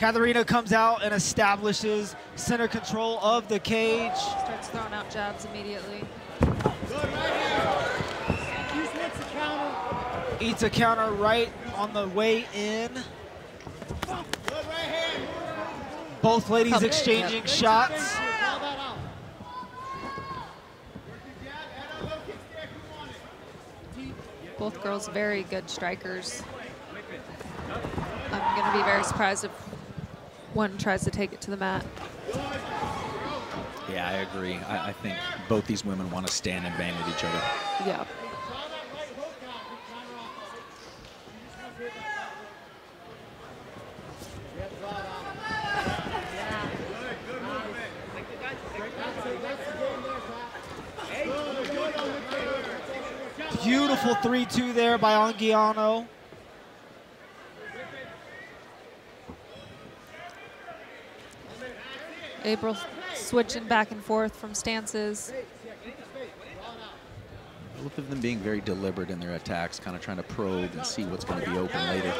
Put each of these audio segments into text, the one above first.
Katharina comes out and establishes center control of the cage. Starts throwing out jabs immediately. Eats a counter right on the way in. Both ladies exchanging shots. Both girls very good strikers. I'm going to be very surprised if one tries to take it to the mat. Yeah, I agree. I think both these women want to stand and bang with each other. Yeah. Beautiful 3-2 there by Anguiano. Abril switching back and forth from stances. Both of them being very deliberate in their attacks, kind of trying to probe and see what's going to be open later.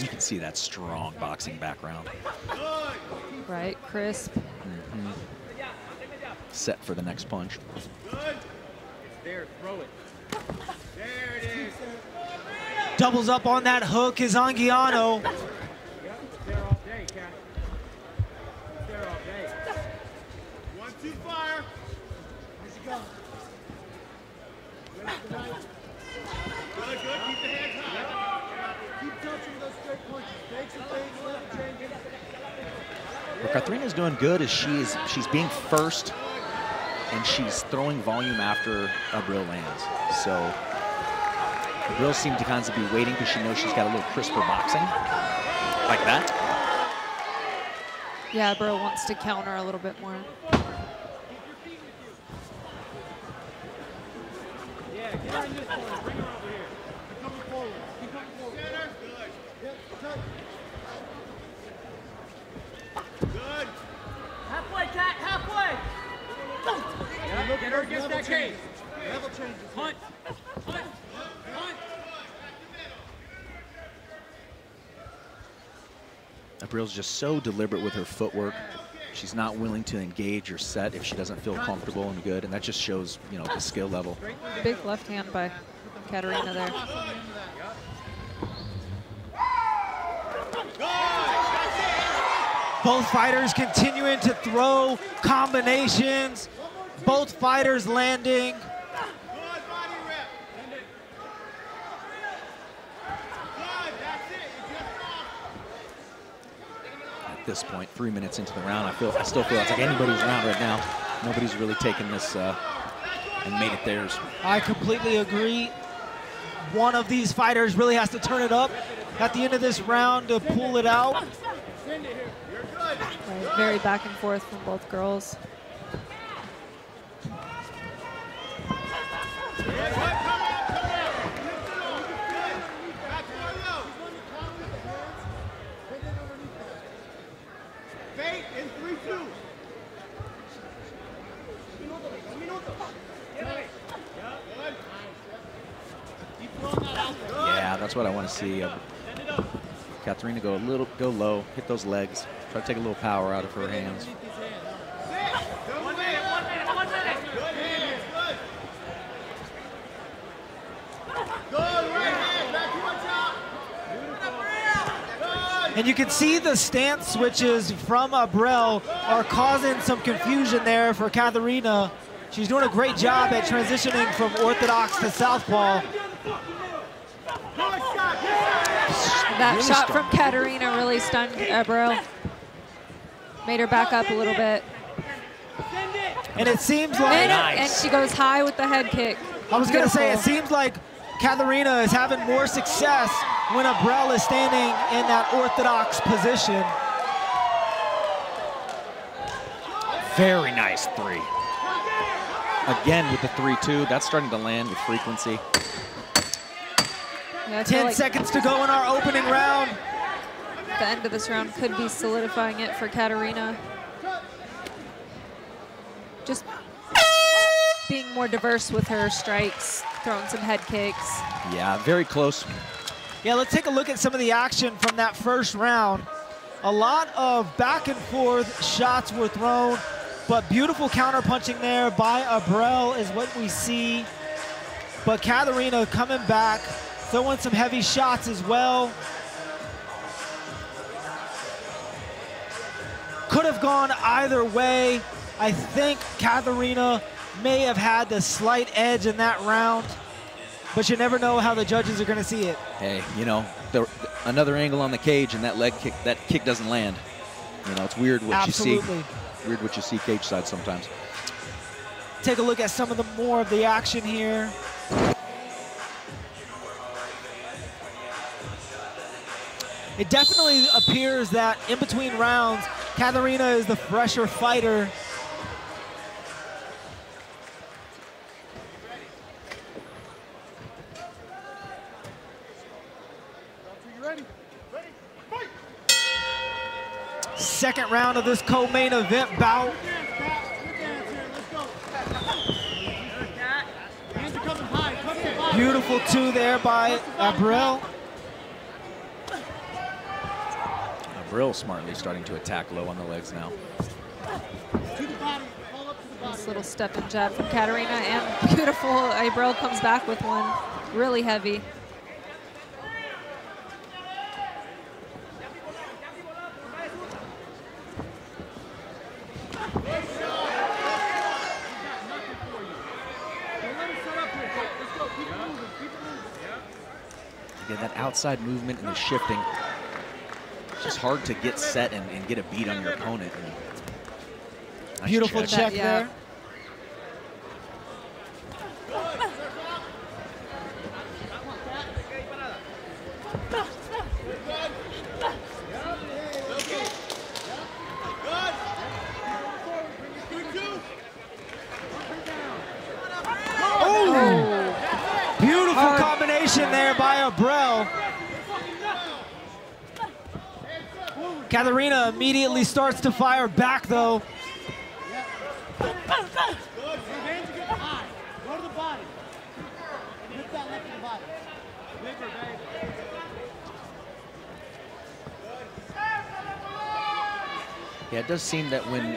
You can see that strong boxing background. Right, crisp. Mm-hmm. Set for the next punch. It's there, throw it. There it is. Doubles up on that hook is Anguiano. It's there all day, Kat. It's there all day. 1-2 fire. Here she goes. Good, good. Keep the hands high. Keep touching those straight punches. Take some things, left change. What Katharina's doing good is she's being first, and she's throwing volume after Abril lands. So Abril seemed to kind of be waiting because she knows she's got a little crisper boxing, like that. Yeah, Abril wants to counter a little bit more. Yeah, get her in this corner. Bring her over here. Keep coming forward. Keep coming forward. Good. Good. Halfway, Kat. Halfway. Yeah, get her against that cage. Level changes. Punt. Punt. Punt. Abril's just so deliberate with her footwork. She's not willing to engage or set if she doesn't feel comfortable and good, and that just shows, you know, the skill level. Big left hand by Katharina there. Both fighters continuing to throw combinations. Both fighters landing. At this point, 3 minutes into the round, I still feel it's like anybody's round right now. Nobody's really taken this and made it theirs. I completely agree. One of these fighters really has to turn it up at the end of this round to pull it out. Right, very back and forth from both girls. Yeah, that's what I want to see. Katharina go low, hit those legs, try to take a little power out of her hands. And you can see the stance switches from Abril are causing some confusion there for Katharina. She's doing a great job at transitioning from orthodox to southpaw. That Really shot strong. from Katharina really stunned Abril. Made her back up a little bit. And it seems like... And she goes high with the head kick. I was going to say, it Beautiful. seems like Katharina is having more success when Abril is standing in that orthodox position. Very nice three. Again with the 3-2, that's starting to land with frequency. Yeah, I feel 10 like seconds to go in our opening round. the end of this round could be solidifying it for Katharina. Just being more diverse with her strikes, throwing some head kicks. Yeah, very close. Yeah, let's take a look at some of the action from that first round. A lot of back and forth shots were thrown, but beautiful counterpunching there by Abril is what we see. But Katharina coming back, throwing some heavy shots as well. Could have gone either way. I think Katharina may have had the slight edge in that round, but you never know how the judges are going to see it. Hey, you know, another angle on the cage and that leg kick, that kick doesn't land. You know, it's weird what Absolutely. you see. Weird what you see cage side sometimes. Take a look at some of the more of the action here. It definitely appears that in between rounds, Katharina is the fresher fighter. Second round of this co-main event bout. Beautiful two there by Abril. Abril smartly starting to attack low on the legs now. Nice little step and jab from Katharina, and beautiful. Abril comes back with one really heavy. Again, that outside movement and the shifting, it's just hard to get set and get a beat on your opponent. Nice Beautiful check yeah. there. Oh! Beautiful combination there by Abril. Katharina immediately starts to fire back, though. Yeah, it does seem that when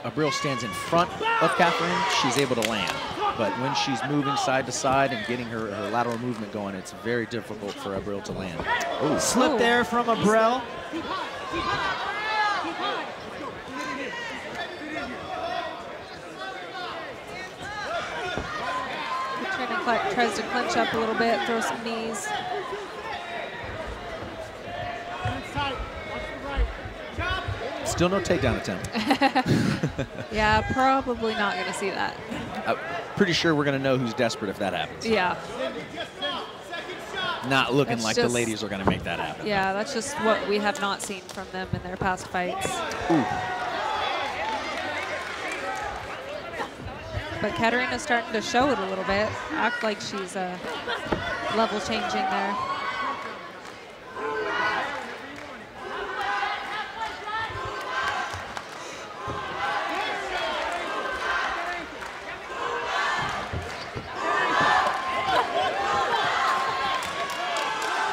Abril stands in front of Katharina, she's able to land. But when she's moving side to side and getting her lateral movement going, it's very difficult for Abril to land. Ooh. Slip there from Abril. Tries to clinch up a little bit, throw some knees. Still no takedown attempt. Yeah, probably not going to see that. I'm pretty sure we're going to know who's desperate if that happens. Yeah. Not looking That's like just, the ladies are going to make that happen. Yeah, that's just what we have not seen from them in their past fights. Ooh. But Katharina's starting to show it a little bit, act like she's level changing there.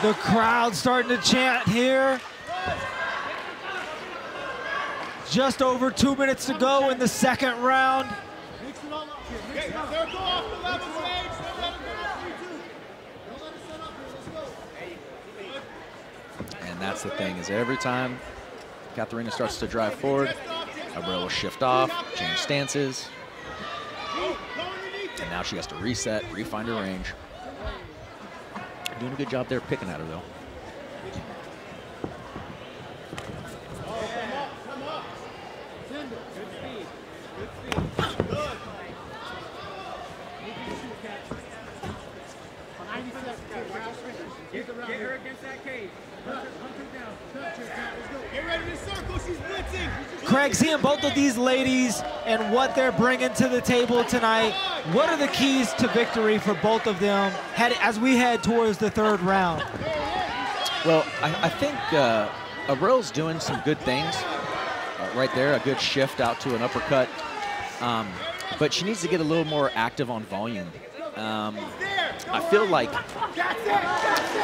The crowd starting to chant here. Just over 2 minutes to go in the second round. And that's the thing, is every time Katharina starts to drive forward, Abril will shift off, change stances. And now she has to reset, refine her range. Doing a good job there picking at her, though. Get her against that cage. Get ready to circle. She's blitzing. Craig, seeing both of these ladies and what they're bringing to the table tonight, what are the keys to victory for both of them as we head towards the third round? Well, I think Abril's doing some good things right there. A good shift out to an uppercut. but she needs to get a little more active on volume. I feel like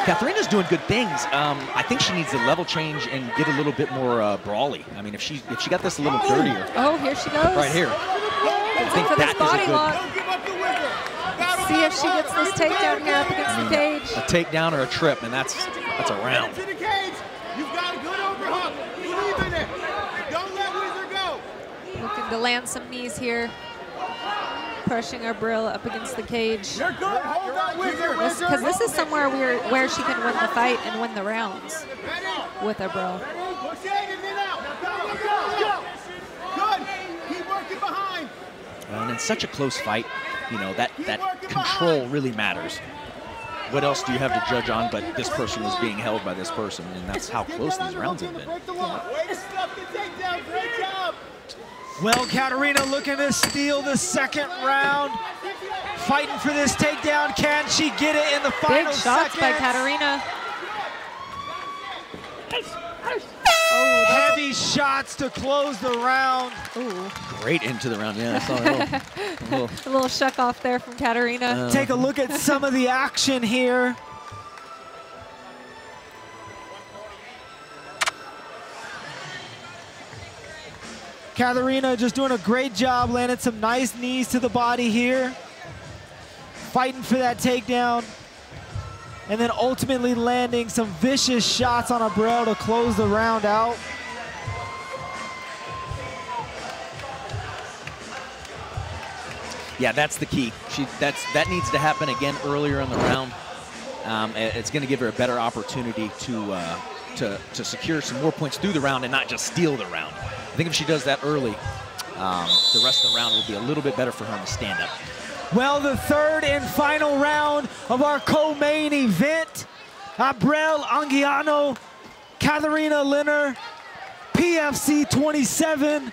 Katharina's doing good things. I think she needs to level change and get a little bit more brawly. I mean, if she got this a little dirtier. Oh, here she goes. Right here. I think for this that is body a good lock. See if she gets this takedown here up against the cage. a takedown or a trip, and that's a round. To the cage. You've got a good overhook. Believe in it. Don't let Wizard go. Looking to land some knees here. Pushing Abril up against the cage. You're good. Hold that Wizard. Because this is somewhere where she can win the fight and win the rounds with Abril. Push in and then out. Go. Good. Keep working behind. And in such a close fight, you know, that control really matters. What else do you have to judge on but this person is being held by this person, and that's how close these rounds have been. Way to stuff the takedown. Great job. Well, Katharina looking to steal the second round. Fighting for this takedown. Can she get it in the final Big shots by seconds? Katharina. Oh, heavy shots to close the round. Ooh. Great into the round, yeah. I saw a little A little shuck off there from Katharina. Take a look at some of the action here. Katharina just doing a great job, landing some nice knees to the body here. Fighting for that takedown. And then ultimately landing some vicious shots on Abril to close the round out. Yeah, that's the key. That needs to happen again earlier in the round. It's going to give her a better opportunity to secure some more points through the round and not just steal the round. I think if she does that early, the rest of the round will be a little bit better for her in the stand-up. Well, the third and final round of our co-main event. Abril Anguiano, Katharina Lehner, PFC 27.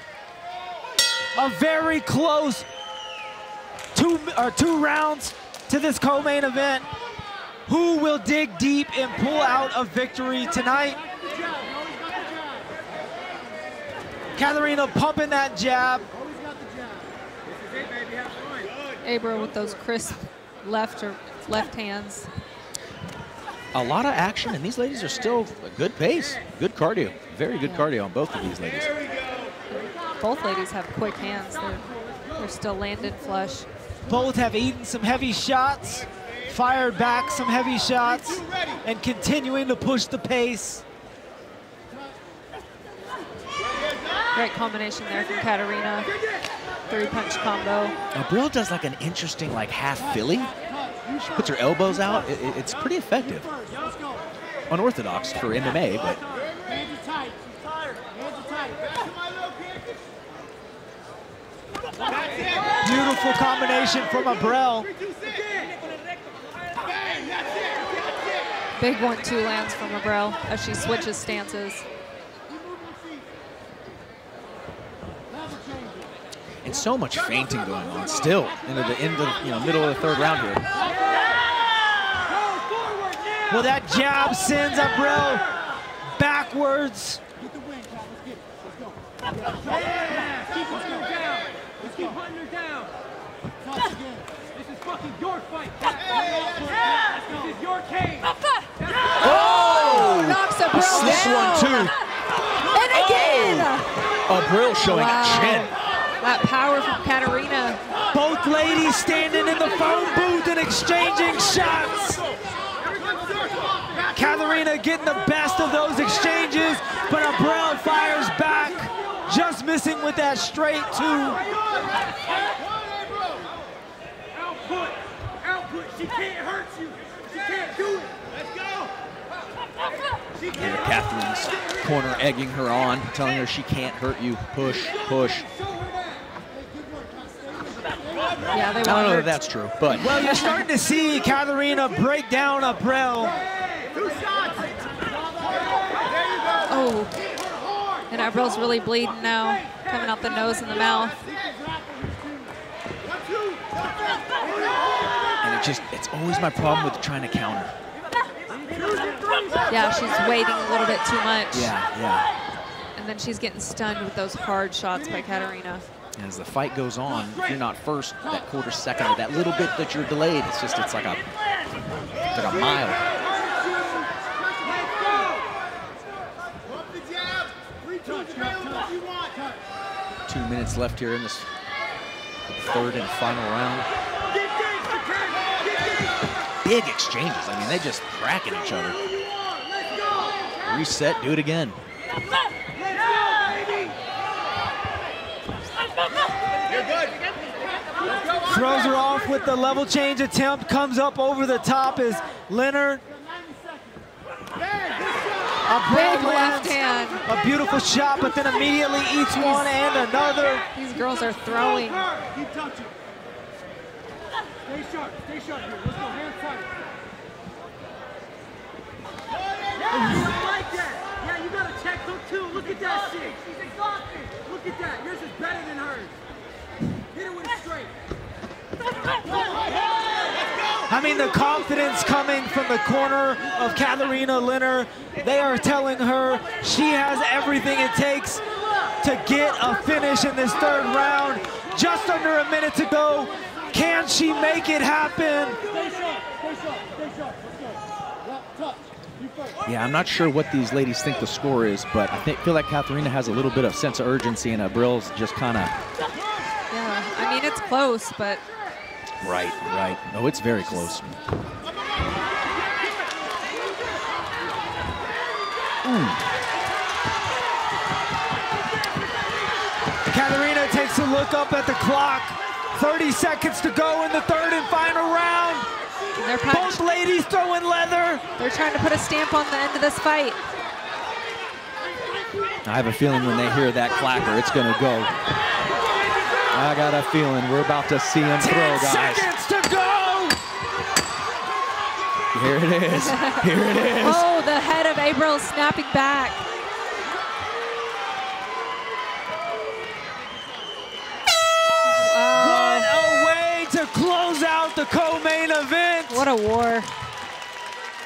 A very close two rounds to this co-main event. Who will dig deep and pull out a victory tonight? Katharina pumping that jab. Abril with those crisp left hands. A lot of action, and these ladies are still a good pace, good cardio, very good cardio on both of these ladies. Both ladies have quick hands. They're still landed flush. Both have eaten some heavy shots, fired back some heavy shots, and continuing to push the pace. Great combination there from Katharina. Three-punch combo. Abril does like an interesting like half Philly. She puts her elbows out. It's pretty effective. Unorthodox for MMA, but. Beautiful combination from Abril. Big 1-2 lands from Abril as she switches stances. And so much feinting going on still into the middle of the third round here. Well, that jab sends Abril backwards. Let's keep hunting her down. This is fucking your fight. This is your cage. Oh! Knocks Abril Slip down. 1-2. And again. Abril showing a chin. That power from Katharina. Both ladies standing in the phone booth and exchanging shots. Katharina getting the best of those exchanges, but Abril fires back, just missing with that straight two. Output. She can't hurt you. She can't do it. Let's go. Here, Katharine's corner egging her on, telling her she can't hurt you. Push, push. Yeah, they I don't know want if that's true, but. Well, you're starting to see Katharina break down Abril. Oh, and Abril's really bleeding now, coming out the nose and the mouth. And it's always my problem with trying to counter. Yeah, she's waiting a little bit too much. Yeah. And then she's getting stunned with those hard shots by Katharina. As the fight goes on, if you're not first, that quarter second or that little bit that you're delayed, it's like a mile. Pump the jab. 3 tools available if you want. 2 minutes left here in this third and final round. Big exchanges. I mean, they just cracking each other. Reset, do it again. Throws her off with the level change attempt, comes up over the top as Lehner. Big left hand. A beautiful shot, but then immediately eats one and another. These girls are throwing. Keep touching. Stay sharp here. Let's go, hands tight. Yeah, like that. Yeah, you got a check hook too. Look at that shit. She's exhausted. Look at that. Yours is better than hers. Hit it with it straight. I mean, the confidence coming from the corner of Katharina Lehner. They are telling her she has everything it takes to get a finish in this third round. Just under a minute to go. Can she make it happen? Stay sharp. Let's go. Yeah, touch. You first. Yeah, I'm not sure what these ladies think the score is, but I feel like Katharina has a little bit of sense of urgency, and Abril's just kind of... Yeah, I mean, it's close, but... Right. Oh, it's very close. Katharina takes a look up at the clock. 30 seconds to go in the third and final round. Both ladies throwing leather. They're trying to put a stamp on the end of this fight. I have a feeling when they hear that clacker, it's going to go. I got a feeling we're about to see them throw, 10 guys. seconds to go. Here it is. Here it is. Oh, the head of Abril snapping back. What a way to close out the co-main event. What a war.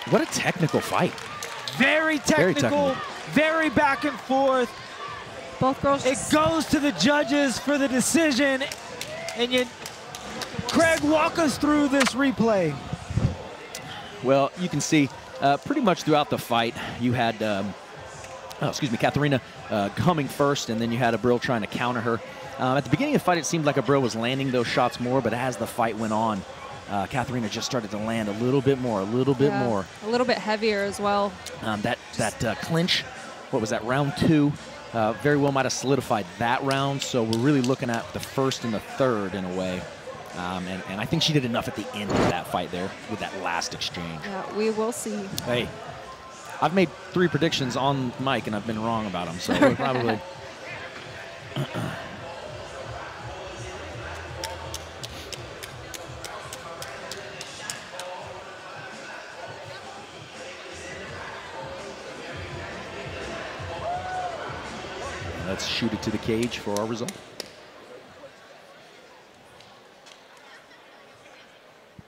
What a technical fight. Very technical, very back and forth. Both girls. It goes to the judges for the decision. And Craig, walk us through this replay. Well, you can see pretty much throughout the fight, you had, Katharina coming first, and then you had Abril trying to counter her. At the beginning of the fight, it seemed like Abril was landing those shots more, but as the fight went on, Katharina just started to land a little bit more, a little bit more. A little bit heavier as well. That clinch, what was that, round 2? Very well might have solidified that round, so we're really looking at the first and the third in a way. And I think she did enough at the end of that fight there with that last exchange. Yeah, we will see. Hey, I've made 3 predictions on mic, and I've been wrong about them, so we're probably... Let's shoot it to the cage for our result.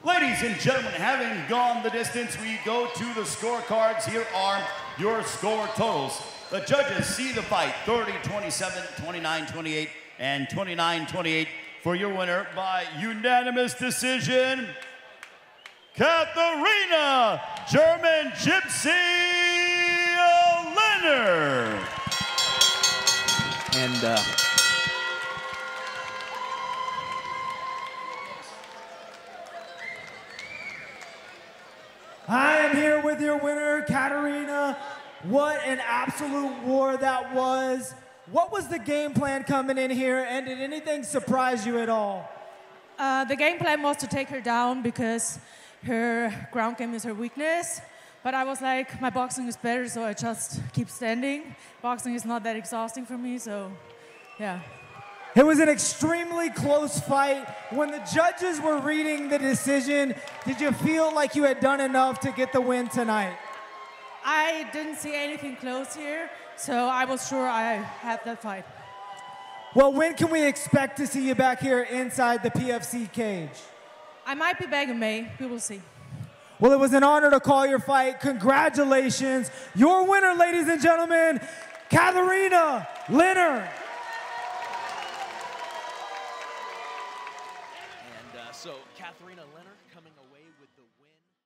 Ladies and gentlemen, having gone the distance, we go to the scorecards. Here are your score totals. The judges see the fight 30-27, 29-28, and 29-28 for your winner by unanimous decision, Katharina German Gypsy Lehner. And I am here with your winner, Katharina. What an absolute war that was. What was the game plan coming in here, and did anything surprise you at all? The game plan was to take her down because her ground game is her weakness. But I was like, my boxing is better, so I just keep standing. Boxing is not that exhausting for me, so yeah. It was an extremely close fight. When the judges were reading the decision, did you feel like you had done enough to get the win tonight? I didn't see anything close here, so I was sure I had that fight. Well, when can we expect to see you back here inside the PFC cage? I might be back in May. We will see. Well, it was an honor to call your fight. Congratulations. Your winner, ladies and gentlemen, Katharina Lehner. So Katharina Lehner coming away with the win.